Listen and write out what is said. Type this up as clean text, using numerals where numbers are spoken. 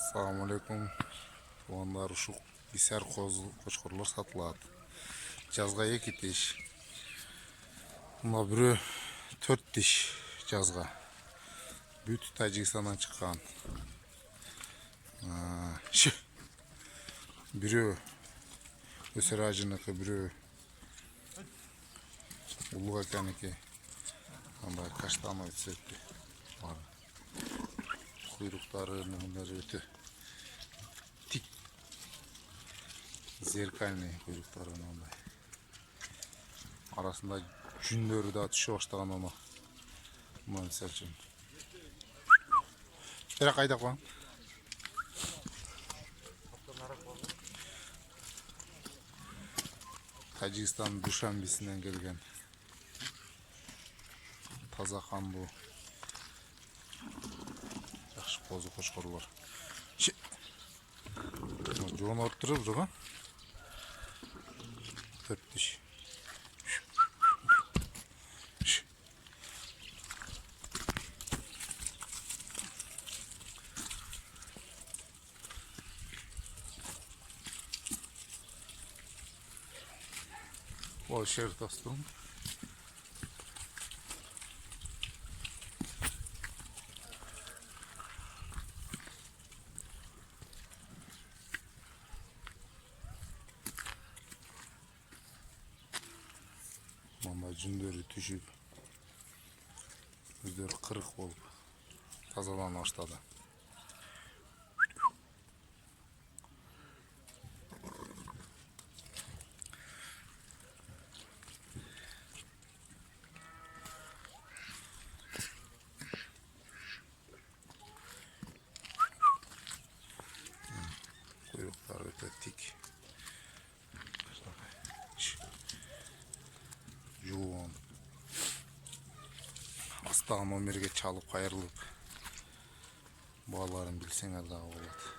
Assalamu alaikum. Туғандар ұшық бисар қошқырлар сатылады. Жазға 2 тиш. Мына бірі 4 тиш жазға. Бүт Тажикстаннан шыққан. Бірі өсір ажыныкі, бірі ұлыға кәнеке. Андай каштановый цветті. Құйрықтары өте тик, зеркальный құйрықтары ондай. Арасында жүндері де түше баштаған оны. Мысал үшін. Бері қайда қойған? Тажикстан Душанбесінен келген. Таза қан бұл. Жақшы қозы қошқырлар. Жоғын ұрып тұрып жоға. 4 тиш. Ол шер тастырым. Мама жүндері түшіп, өздері қырық болып, тазалана баштады. Құйрықтары өте тик. Жуын астағы номерге чалып қайырылып балаларын білсеңер дағы болады.